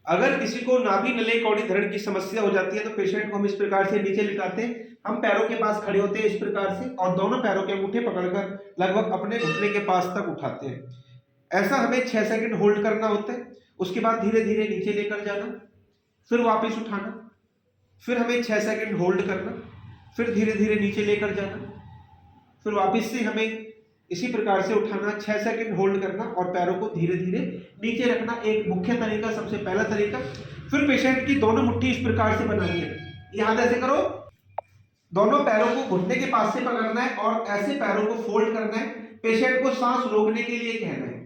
अगर किसी को नाभि नली कौड़ी धरण की समस्या हो जाती है तो पेशेंट को हम इस प्रकार से नीचे लिटाते हैं, हम पैरों के पास खड़े होते हैं इस प्रकार से और दोनों पैरों के अंगूठे पकड़कर लगभग अपने घुटने के पास तक उठाते हैं। ऐसा हमें 6 सेकंड होल्ड करना होता है। उसके बाद धीरे धीरे नीचे लेकर जाना, फिर वापस उठाना, फिर हमें 6 सेकंड होल्ड करना, फिर धीरे धीरे नीचे लेकर जाना, फिर वापस से हमें इसी प्रकार से उठाना, 6 सेकंड होल्ड करना और पैरों को धीरे धीरे नीचे रखना, एक मुख्य तरीका, सबसे पहला तरीका। फिर पेशेंट की दोनों मुट्ठी इस प्रकार से बनानी है, यहां ऐसे करो, दोनों पैरों को घुटने के पास से पकड़ना है और ऐसे पैरों को फोल्ड करना है। पेशेंट को सांस रोकने के लिए कहना है,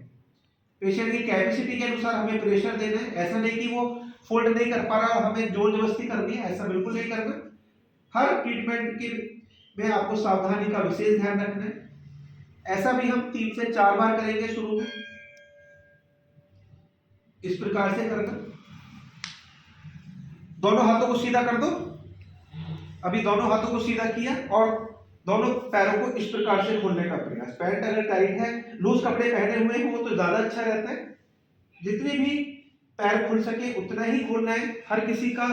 पेशेंट की कैपेसिटी के अनुसार हमें प्रेशर देना है। ऐसा नहीं कि वो फोल्ड नहीं कर पा रहा और हमें जोर जबरदस्ती करनी है, ऐसा बिल्कुल नहीं करना। हर ट्रीटमेंट के में आपको सावधानी का विशेष ध्यान रखना है। ऐसा भी हम 3 से 4 बार करेंगे शुरू में, इस प्रकार से करना। दोनों हाथों को सीधा कर दो, अभी दोनों हाथों को सीधा किया और दोनों पैरों को इस प्रकार से खोलने का प्रयास। पैंट अगर टाइट है, लूज कपड़े पहने हुए हैं वो तो ज्यादा अच्छा रहता है। जितने भी पैर खुल सके उतना ही खोलना है। हर किसी का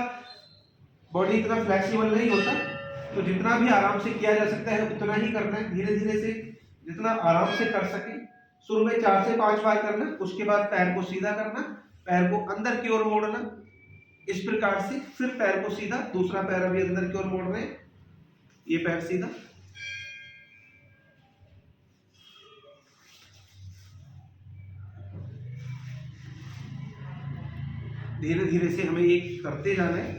बॉडी इतना फ्लेक्सिबल नहीं होता, तो जितना भी आराम से किया जा सकता है उतना ही करना है। धीरे धीरे से जितना आराम से कर सके। शुरू में 4 से 5 बार करना, उसके बाद पैर को सीधा करना, पैर को अंदर की ओर मोड़ना इस प्रकार से, फिर पैर को सीधा, दूसरा पैर अभी अंदर की ओर मोड़ रहे हैं, ये पैर सीधा। धीरे धीरे से हमें ये करते जाना है।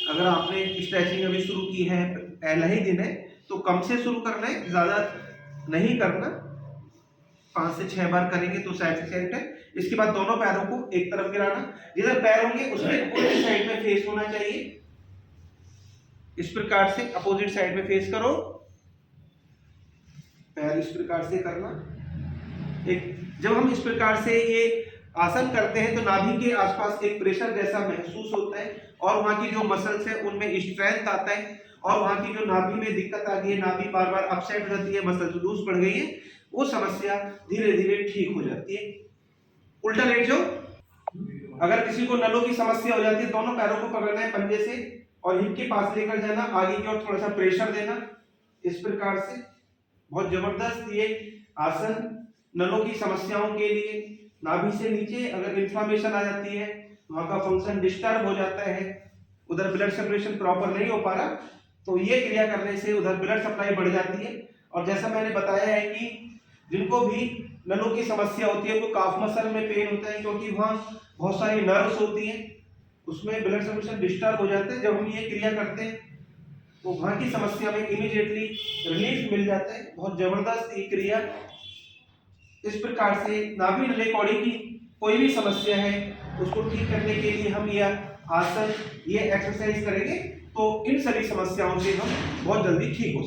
अगर आपने स्ट्रेचिंग अभी शुरू की है, पहला ही दिन है, तो कम से शुरू करना है, ज्यादा नहीं करना। 5 से 6 बार करेंगे तो सफिशिएंट है। इसके बाद दोनों पैरों को एक तरफ गिराना, जिधर पैर होंगे उसमें उल्टी साइड में फेस होना चाहिए। इस प्रकार से अपोजिट साइड में फेस करो, पैर इस प्रकार से करना। जब हम इस प्रकार से ये आसन करते हैं तो नाभि के आसपास एक प्रेशर जैसा महसूस होता है और वहां की जो मसल्स है उनमें स्ट्रेंथ आता है और वहां की जो नाभि में दिक्कत आ गई है, नाभि बार बार अपसेट हो जाती है, मसल्स लूज पड़ गई है, वो समस्या धीरे धीरे ठीक हो जाती है। उल्टा लेट जाओ। अगर किसी को नलों की समस्या हो जाती है, दोनों पैरों को पकड़ना है पंजे से और हिप के पास लेकर जाना, आगे की ओर थोड़ा सा प्रेशर देना इस प्रकार से। बहुत जबरदस्त ये आसन नलों की समस्याओं के लिए। नाभि से नीचे अगर इन्फ्लेमेशन आ जाती है, वहां का फंक्शन डिस्टर्ब हो जाता है, उधर ब्लड सर्कुलेशन प्रॉपर नहीं हो पा रहा, तो ये क्रिया करने से उधर ब्लड सप्लाई बढ़ जाती है। और जैसा मैंने बताया है कि जिनको भी नलों की समस्या होती है उनको काफ मसल में पेन होता है, क्योंकि वहां बहुत सारी नर्व्स होती हैं, उसमें ब्लड सर्कुलेशन डिस्टर्ब हो जाते हैं। जब हम ये क्रिया करते हैं तो वहां की समस्या में इमीडिएटली रिलीफ मिल जाता है। बहुत जबरदस्त ये क्रिया। इस प्रकार से नाभि नली कौड़ी की कोई भी समस्या है उसको ठीक करने के लिए हम यह आसन, ये एक्सरसाइज करेंगे तो इन सभी समस्याओं से हम बहुत जल्दी ठीक हो सकते हैं।